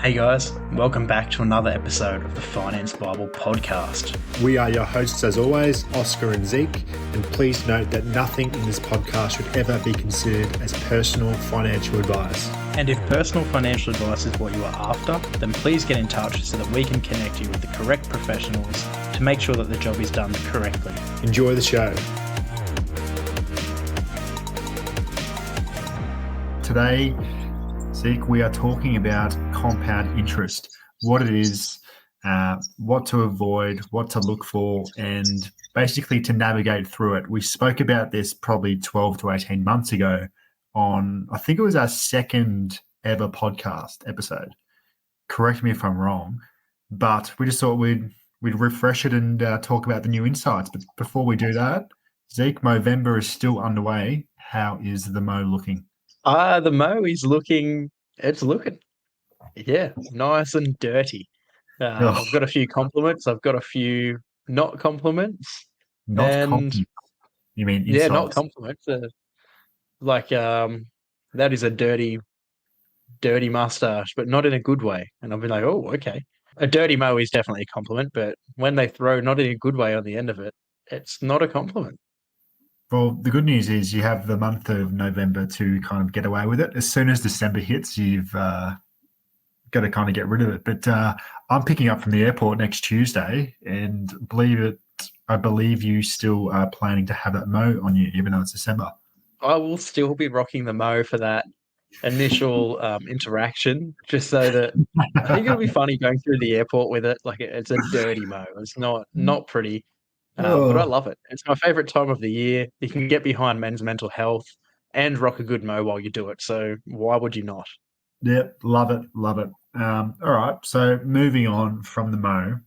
Hey guys, welcome back to another episode of the Finance Bible podcast. We are your hosts as always, Oscar and Zeke, and please note that nothing in this podcast should ever be considered as personal financial advice. And if personal financial advice is what you are after, then please get in touch so that we can connect you with the correct professionals to make sure that the job is done correctly. Enjoy the show. Today, Zeke, we are talking about compound interest, what it is, what to avoid, what to look for, and basically to navigate through it. We spoke about this probably 12 to 18 months ago on, I think it was our second ever podcast episode. Correct me if I'm wrong, but we just thought we'd refresh it and talk about the new insights. But before we do that, Zeke, Movember is still underway. How is the Mo looking? The Mo is looking, nice and dirty. I've got a few compliments. I've got a few not compliments. Compliments. You mean insults? Yeah, not compliments. That is a dirty mustache, but not in a good way. And I've been like, oh, okay. A dirty Mo is definitely a compliment, but when they throw not in a good way on the end of it, it's not a compliment. Well, the good news is you have the month of November to kind of get away with it. As soon as December hits, you've got to kind of get rid of it. But I'm picking up from the airport next Tuesday, and I believe you still are planning to have that Mo on you, even though it's December. I will still be rocking the Mo for that initial interaction, just so that I think it'll be funny going through the airport with it. Like it's a dirty Mo. It's not pretty. But I love it. It's my favorite time of the year. You can get behind men's mental health and rock a good Mo while you do it. So why would you not? Yep, love it. All right, so moving on from the Mo,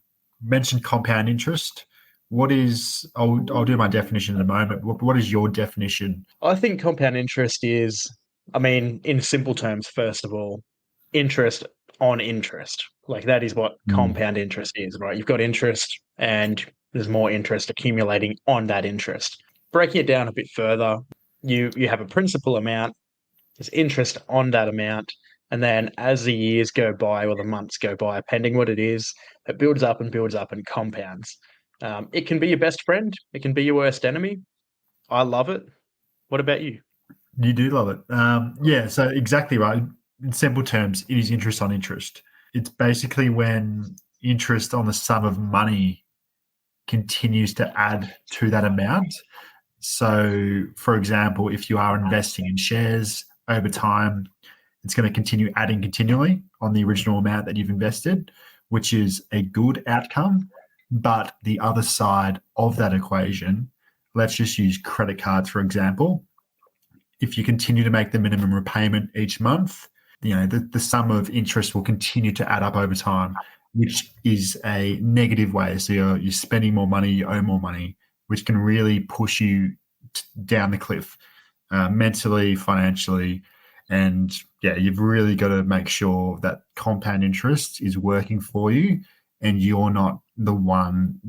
mentioned compound interest. What is? I'll do my definition in a moment. What is your definition? I think compound interest is, in simple terms, first of all, interest on interest. Like that is what compound interest is, right? You've got interest and there's more interest accumulating on that interest. Breaking it down a bit further, you have a principal amount, there's interest on that amount, and then as the years go by or the months go by, pending what it is, it builds up and compounds. It can be your best friend, it can be your worst enemy. I love it. What about you? You do love it. So exactly right. In simple terms, it is interest on interest. It's basically when interest on the sum of money continues to add to that amount. So, for example, if you are investing in shares over time, it's going to continue adding continually on the original amount that you've invested, which is a good outcome. But the other side of that equation, let's just use credit cards, for example. If you continue to make the minimum repayment each month, the sum of interest will continue to add up over time, which is a negative way. So you're spending more money, you owe more money, which can really push you down the cliff mentally, financially. And you've really got to make sure that compound interest is working for you and you're not the one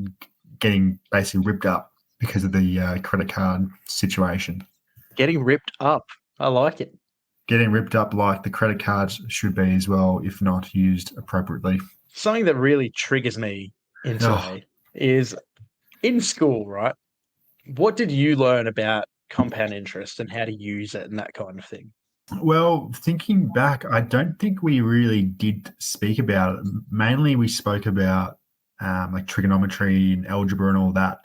getting basically ripped up because of the credit card situation. Getting ripped up. I like it. Getting ripped up like the credit cards should be as well, if not used appropriately. Something that really triggers me in today is in school, right? What did you learn about compound interest and how to use it and that kind of thing? Well, thinking back, I don't think we really did speak about it. Mainly we spoke about like trigonometry and algebra and all that.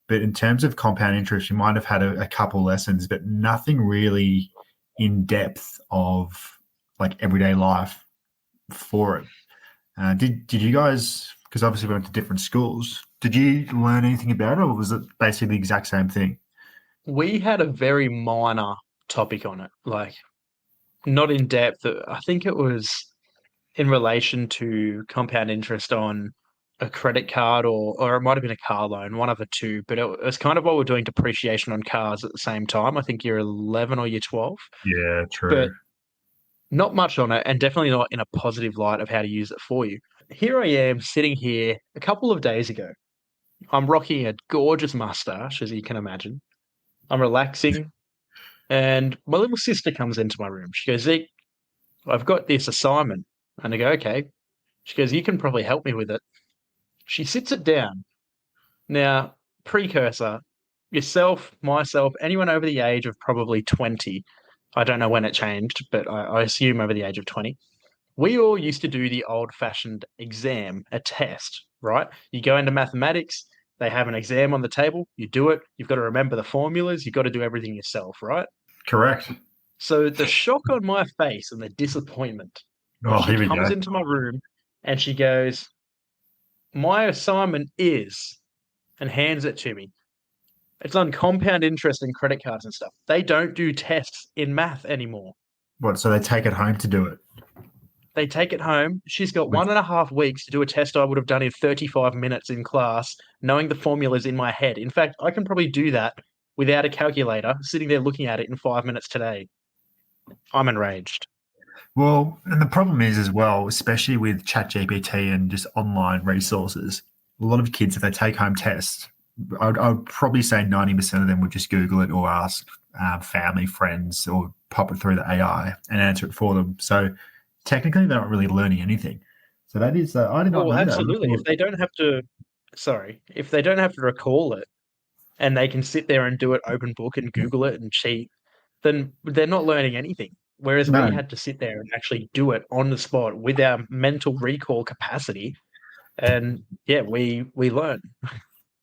But in terms of compound interest, you might have had a couple lessons, but nothing really in depth of like everyday life for it. Did you guys, because obviously we went to different schools, did you learn anything about it or was it basically the exact same thing? We had a very minor topic on it, like not in depth. I think it was in relation to compound interest on a credit card or it might have been a car loan, one of the two, but it was kind of what we're doing depreciation on cars at the same time. I think you're 11 or you're 12. Yeah, true. But not much on it and definitely not in a positive light of how to use it for you. Here I am sitting here a couple of days ago. I'm rocking a gorgeous mustache, as you can imagine. I'm relaxing. And my little sister comes into my room. She goes, Zeke, I've got this assignment. And I go, okay. She goes, you can probably help me with it. She sits it down. Now, precursor, yourself, myself, anyone over the age of probably 20. I don't know when it changed, but I assume over the age of 20. We all used to do the old fashioned exam, a test, right? You go into mathematics, they have an exam on the table, you do it, you've got to remember the formulas, you've got to do everything yourself, right? Correct. So the shock on my face and the disappointment when Oh, she here we comes go. into my room and she goes, my assignment is, and hands it to me. It's on compound interest and credit cards and stuff. They don't do tests in math anymore. What? So they take it home to do it? They take it home. She's got With 1.5 weeks to do a test I would have done in 35 minutes in class, knowing the formulas in my head. In fact, I can probably do that without a calculator, sitting there looking at it in 5 minutes today. I'm enraged. Well, and the problem is as well, especially with ChatGPT and just online resources, a lot of kids, if they take home tests, I would probably say 90% of them would just Google it or ask family, friends, or pop it through the AI and answer it for them. So technically, they're not really learning anything. So that is, I did not Well, know that. absolutely. If they don't have to recall it and they can sit there and do it open book and Google it and cheat, then they're not learning anything. Whereas we No, had to sit there and actually do it on the spot with our mental recall capacity. And yeah, we learn.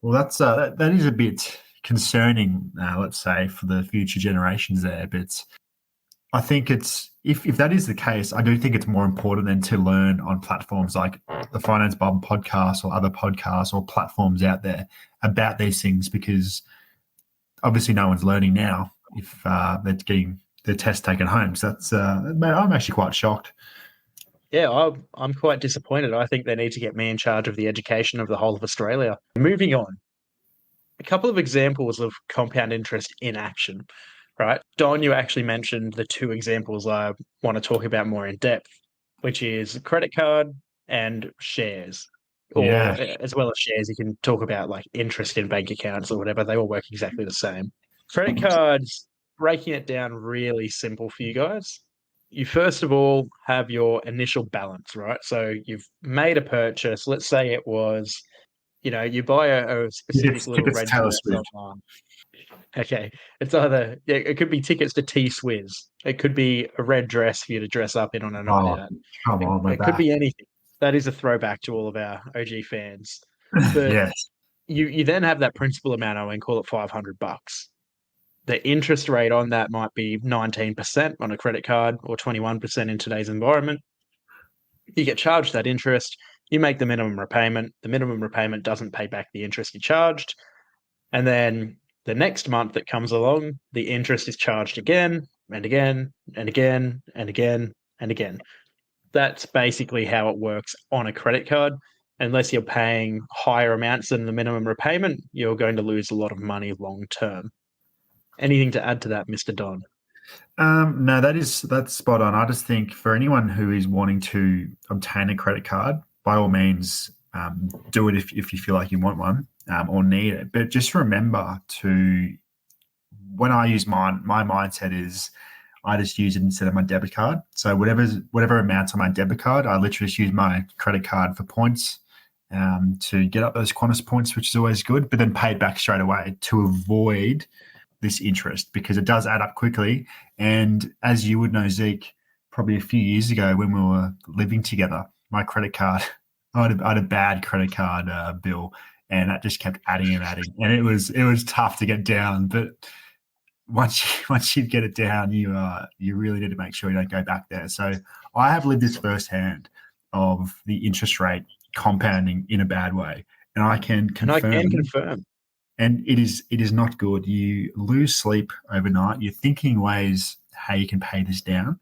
well, that is a bit concerning, let's say, for the future generations there. But I think it's if that is the case, I do think it's more important than to learn on platforms like the Finance Bubble podcast or other podcasts or platforms out there about these things, because obviously no one's learning now if they're getting their test taken home. So that's I'm actually quite shocked. Yeah, I'm quite disappointed. I think they need to get me in charge of the education of the whole of Australia. Moving on, a couple of examples of compound interest in action, right? Don, you actually mentioned the two examples I want to talk about more in depth, which is credit card and shares. Or Yeah, as well as shares, you can talk about like interest in bank accounts or whatever. They all work exactly the same. Credit cards, breaking it down really simple for you guys. You first of all have your initial balance, right? So you've made a purchase. Let's say it was, you buy a specific little tickets to red Taylor dress Swift. online. Okay. It's either, yeah, it could be tickets to T Swizz. It could be a red dress for you to dress up in on a night Oh, out. come It, on with it could that. be anything. That is a throwback to all of our OG fans. But Yes. you then have that principal amount owing, call it $500. The interest rate on that might be 19% on a credit card or 21% in today's environment. You get charged that interest, you make the minimum repayment. The minimum repayment doesn't pay back the interest you charged. And then the next month that comes along, the interest is charged again and again and again and again and again. That's basically how it works on a credit card. Unless you're paying higher amounts than the minimum repayment, you're going to lose a lot of money long term. Anything to add to that, Mr. Don? No, that's spot on. I just think for anyone who is wanting to obtain a credit card, by all means, do it if you feel like you want one or need it. But just remember to, when I use mine, my mindset is I just use it instead of my debit card. So whatever amounts on my debit card, I literally just use my credit card for points to get up those Qantas points, which is always good, but then pay it back straight away to avoid this interest, because it does add up quickly. And as you would know, Zeke, probably a few years ago when we were living together, my credit card, I had a bad credit card bill, and that just kept adding and adding, and it was tough to get down. But once you get it down, you really need to make sure you don't go back there. So I have lived this firsthand of the interest rate compounding in a bad way, and I can And I confirm. can confirm. And it is not good. You lose sleep overnight. You're thinking ways how you can pay this down,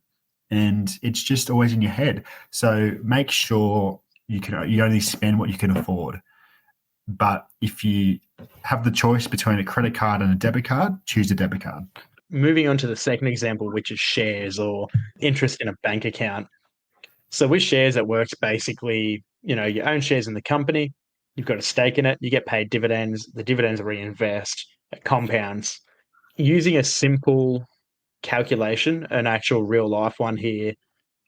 and it's just always in your head. So make sure you only spend what you can afford. But if you have the choice between a credit card and a debit card, choose a debit card. Moving on to the second example, which is shares or interest in a bank account. So with shares, it works basically, you own shares in the company, you've got a stake in it, you get paid dividends, the dividends reinvest, it compounds. Using a simple calculation, an actual real life one here,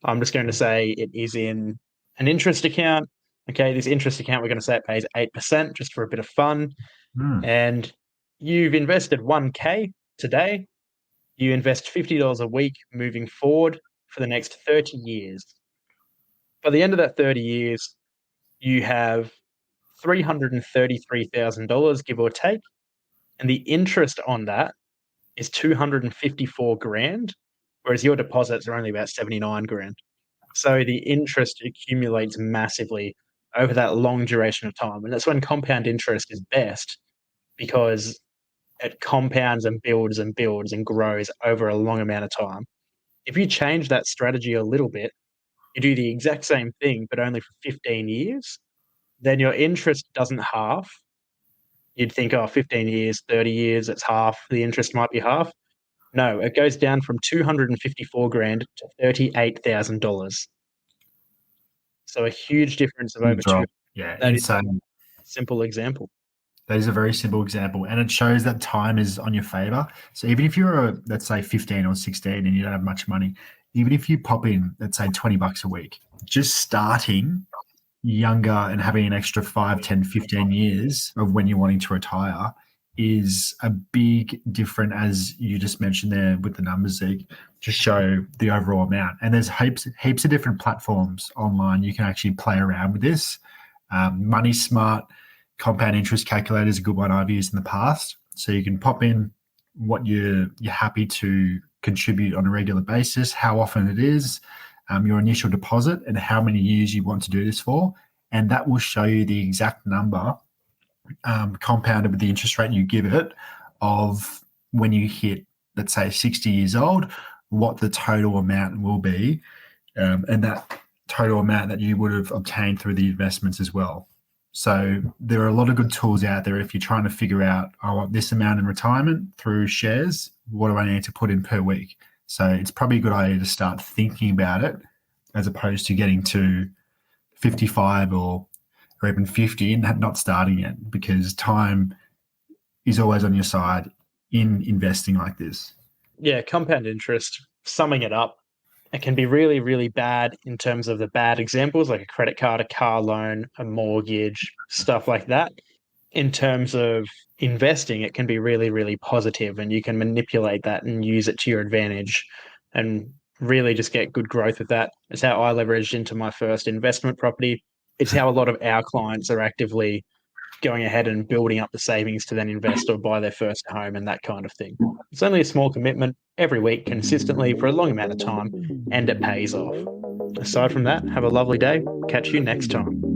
I'm just going to say it is in an interest account. Okay, this interest account, we're going to say it pays 8% just for a bit of fun. Hmm. And you've invested 1K today. You invest $50 a week moving forward for the next 30 years. By the end of that 30 years, you have $333,000, give or take. And the interest on that is 254 grand, whereas your deposits are only about 79 grand. So the interest accumulates massively over that long duration of time. And that's when compound interest is best because it compounds and builds and builds and grows over a long amount of time. If you change that strategy a little bit, you do the exact same thing, but only for 15 years, then your interest doesn't half. You'd think, oh, 15 years, 30 years, it's half. The interest might be half. No, it goes down from 254 grand to $38,000. So a huge difference of You over two. drop. Yeah, That is insane. a simple example. That is a very simple example, and it shows that time is on your favor. So even if you're let's say 15 or 16 and you don't have much money, even if you pop in, let's say $20 a week, just starting younger and having an extra 5, 10, 15 years of when you're wanting to retire is a big difference, as you just mentioned there with the numbers, Zeke, to show the overall amount. And there's heaps of different platforms online you can actually play around with this. Money Smart compound interest calculator is a good one I've used in the past. So you can pop in what you're happy to contribute on a regular basis, how often it is, your initial deposit, and how many years you want to do this for. And that will show you the exact number compounded with the interest rate you give it of when you hit, let's say, 60 years old, what the total amount will be, and that total amount that you would have obtained through the investments as well. So there are a lot of good tools out there if you're trying to figure out, I want this amount in retirement through shares, what do I need to put in per week? So it's probably a good idea to start thinking about it as opposed to getting to 55 or even 50 and not starting it, because time is always on your side in investing like this. Yeah, compound interest, summing it up, it can be really, really bad in terms of the bad examples like a credit card, a car loan, a mortgage, stuff like that. In terms of investing, it can be really, really positive and you can manipulate that and use it to your advantage and really just get good growth with that. It's how I leveraged into my first investment property. It's how a lot of our clients are actively going ahead and building up the savings to then invest or buy their first home and that kind of thing. It's only a small commitment every week, consistently for a long amount of time, and it pays off. Aside from that, have a lovely day. Catch you next time.